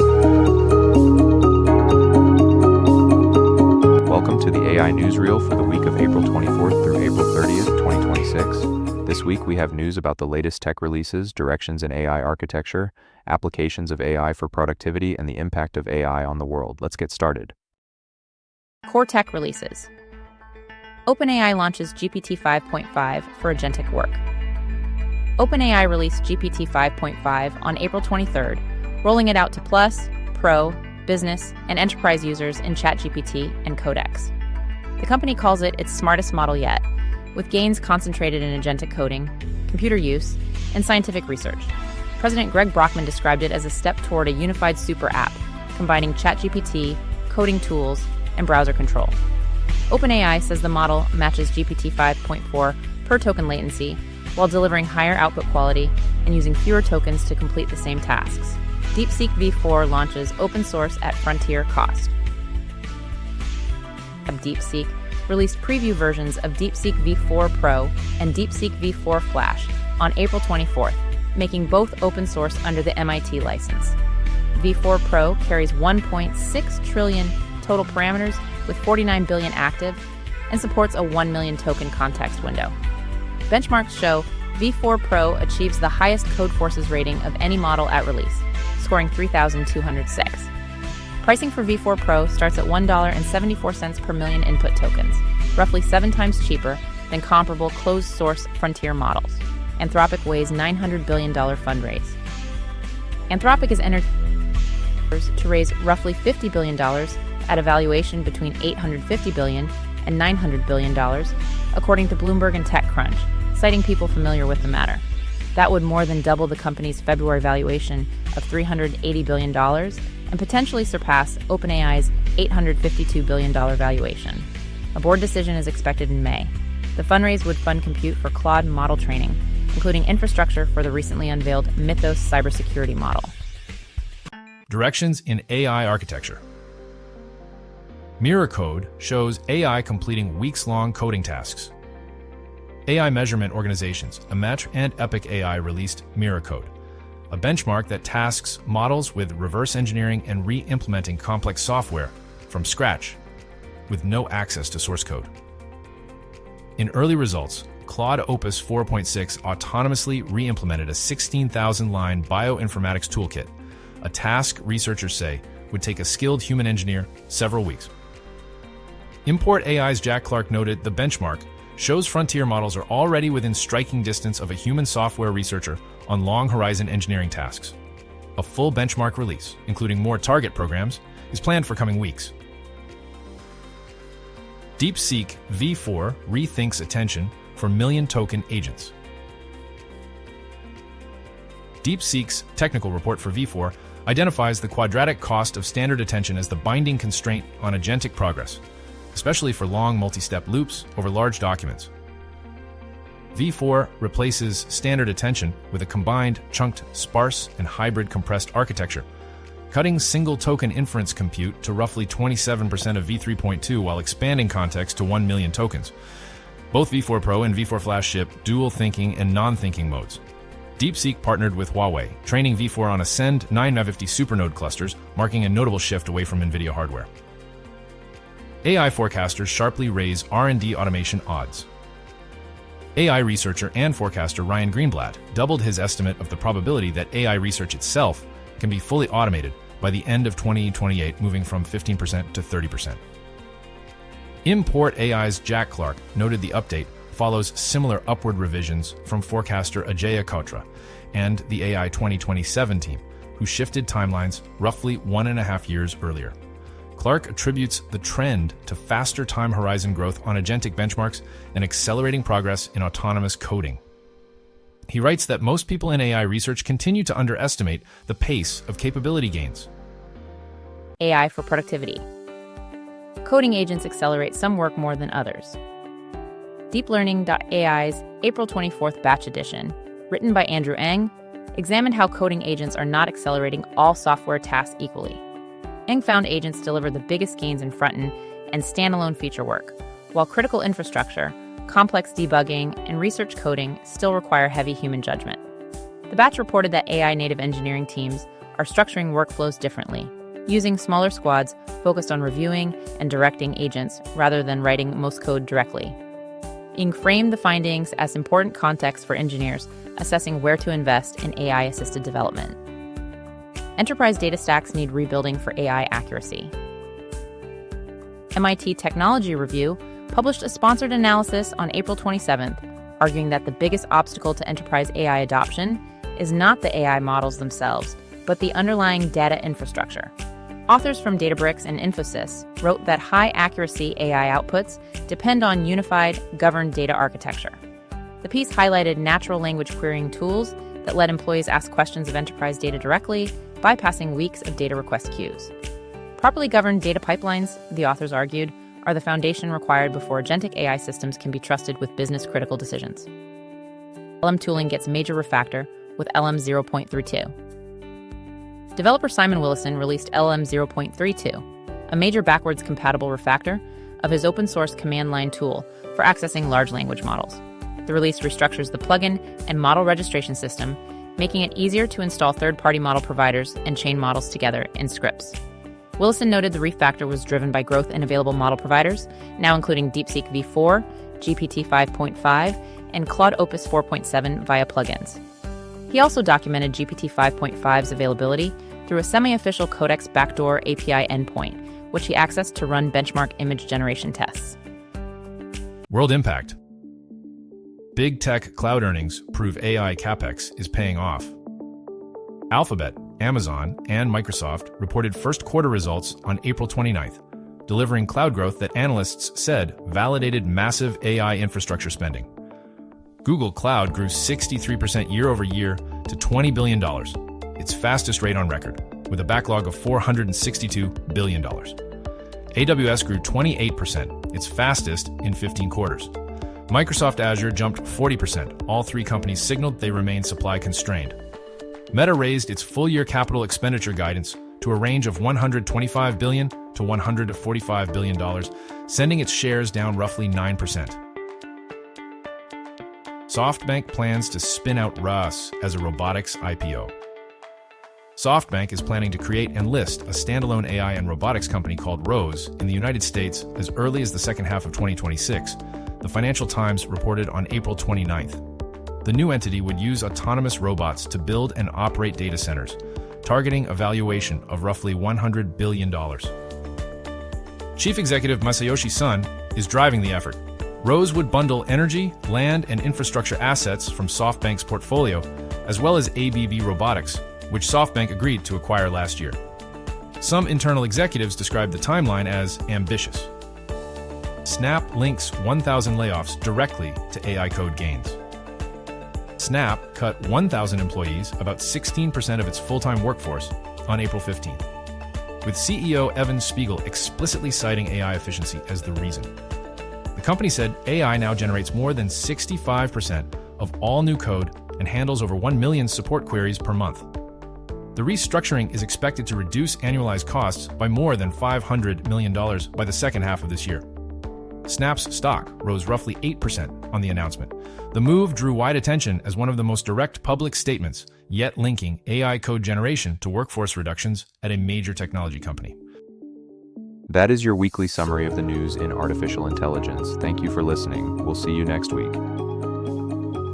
Welcome to the AI Newsreel for the week of April 24th through April 30th, 2026. This week we have news about the latest tech releases, directions in AI architecture, applications of AI for productivity, and the impact of AI on the world. Let's get started. Core tech releases. OpenAI launches GPT 5.5 for agentic work. OpenAI released GPT 5.5 on April 23rd, rolling it out to Plus, Pro, Business, and Enterprise users in ChatGPT and Codex. The company calls it its smartest model yet, with gains concentrated in agentic coding, computer use, and scientific research. President Greg Brockman described it as a step toward a unified super app, combining ChatGPT, coding tools, and browser control. OpenAI says the model matches GPT 5.4 per token latency, while delivering higher output quality and using fewer tokens to complete the same tasks. DeepSeek v4 launches open source at frontier cost. DeepSeek released preview versions of DeepSeek v4 Pro and DeepSeek v4 Flash on April 24th, making both open source under the MIT license. v4 Pro carries 1.6 trillion total parameters with 49 billion active and supports a 1 million token context window. Benchmarks show v4 Pro achieves the highest code forces rating of any model at release, scoring 3,206. Pricing for v4 Pro starts at $1.74 per million input tokens, roughly 7 times cheaper than comparable closed-source frontier models. Anthropic weighs $900 billion fundraise. Anthropic is entered to raise roughly $50 billion at a valuation between $850 billion and $900 billion, according to Bloomberg and TechCrunch, citing people familiar with the matter. That would more than double the company's February valuation of $380 billion and potentially surpass OpenAI's $852 billion valuation. A board decision is expected in May. The fundraise would fund compute for Claude model training, including infrastructure for the recently unveiled Mythos cybersecurity model. Directions in AI architecture. Mirror Code shows AI completing weeks-long coding tasks. AI measurement organizations, Ametr and Epic AI released Mirror Code, a benchmark that tasks models with reverse engineering and re-implementing complex software from scratch with no access to source code. In early results, Claude Opus 4.6 autonomously re-implemented a 16,000-line bioinformatics toolkit, a task researchers say would take a skilled human engineer several weeks. Import AI's Jack Clark noted the benchmark shows frontier models are already within striking distance of a human software researcher on long-horizon engineering tasks. A full benchmark release, including more target programs, is planned for coming weeks. DeepSeek v4 rethinks attention for million-token agents. DeepSeek's technical report for v4 identifies the quadratic cost of standard attention as the binding constraint on agentic progress, especially for long multi-step loops over large documents. v4 replaces standard attention with a combined chunked, sparse, and hybrid compressed architecture, cutting single-token inference compute to roughly 27% of v3.2 while expanding context to 1 million tokens. Both v4 Pro and v4 Flash ship dual thinking and non-thinking modes. DeepSeek partnered with Huawei, training v4 on Ascend 950 supernode clusters, marking a notable shift away from NVIDIA hardware. AI forecasters sharply raise R&D automation odds. AI researcher and forecaster Ryan Greenblatt doubled his estimate of the probability that AI research itself can be fully automated by the end of 2028, moving from 15% to 30%. Import AI's Jack Clark noted the update follows similar upward revisions from forecaster Ajaya Kotra and the AI 2027 team, who shifted timelines roughly 1.5 years earlier. Clark attributes the trend to faster time horizon growth on agentic benchmarks and accelerating progress in autonomous coding. He writes that most people in AI research continue to underestimate the pace of capability gains. AI for productivity. Coding agents accelerate some work more than others. DeepLearning.AI's April 24th batch edition, written by Andrew Ng, examined how coding agents are not accelerating all software tasks equally. Ng found agents deliver the biggest gains in front-end and standalone feature work, while critical infrastructure, complex debugging, and research coding still require heavy human judgment. The batch reported that AI native engineering teams are structuring workflows differently, using smaller squads focused on reviewing and directing agents rather than writing most code directly. Inc. framed the findings as important context for engineers assessing where to invest in AI-assisted development. Enterprise data stacks need rebuilding for AI accuracy. MIT Technology Review published a sponsored analysis on April 27th, arguing that the biggest obstacle to enterprise AI adoption is not the AI models themselves, but the underlying data infrastructure. Authors from Databricks and Infosys wrote that high-accuracy AI outputs depend on unified, governed data architecture. The piece highlighted natural language querying tools that let employees ask questions of enterprise data directly, bypassing weeks of data request queues. Properly governed data pipelines, the authors argued, are the foundation required before agentic AI systems can be trusted with business-critical decisions. LM tooling gets major refactor with LM 0.32. Developer Simon Willison released LM 0.32, a major backwards-compatible refactor of his open-source command line tool for accessing large language models. The release restructures the plugin and model registration system, making it easier to install third-party model providers and chain models together in scripts. Willison noted the refactor was driven by growth in available model providers, now including DeepSeek v4, GPT 5.5, and Claude Opus 4.7 via plugins. He also documented GPT 5.5's availability through a semi-official Codex backdoor API endpoint, which he accessed to run benchmark image generation tests. World impact. Big tech cloud earnings prove AI capex is paying off. Alphabet, Amazon, and Microsoft reported first quarter results on April 29th, delivering cloud growth that analysts said validated massive AI infrastructure spending. Google Cloud grew 63% year over year to $20 billion, its fastest rate on record, with a backlog of $462 billion. AWS grew 28%, its fastest in 15 quarters. Microsoft Azure jumped 40%. All three companies signaled they remain supply constrained. Meta raised its full-year capital expenditure guidance to a range of $125 billion to $145 billion, sending its shares down roughly 9%. SoftBank plans to spin out RAS as a robotics IPO. SoftBank is planning to create and list a standalone AI and robotics company called ROSE in the United States as early as the second half of 2026, the Financial Times reported on April 29th. The new entity would use autonomous robots to build and operate data centers, targeting a valuation of roughly $100 billion. Chief Executive Masayoshi Son is driving the effort. ROSE would bundle energy, land, and infrastructure assets from SoftBank's portfolio, as well as ABB Robotics, which SoftBank agreed to acquire last year. Some internal executives described the timeline as ambitious. Snap links 1,000 layoffs directly to AI code gains. Snap cut 1,000 employees, about 16% of its full-time workforce, on April 15th, with CEO Evan Spiegel explicitly citing AI efficiency as the reason. The company said AI now generates more than 65% of all new code and handles over 1 million support queries per month. The restructuring is expected to reduce annualized costs by more than $500 million by the second half of this year. Snap's stock rose roughly 8% on the announcement. The move drew wide attention as one of the most direct public statements yet linking AI code generation to workforce reductions at a major technology company. That is your weekly summary of the news in artificial intelligence. Thank you for listening. We'll see you next week.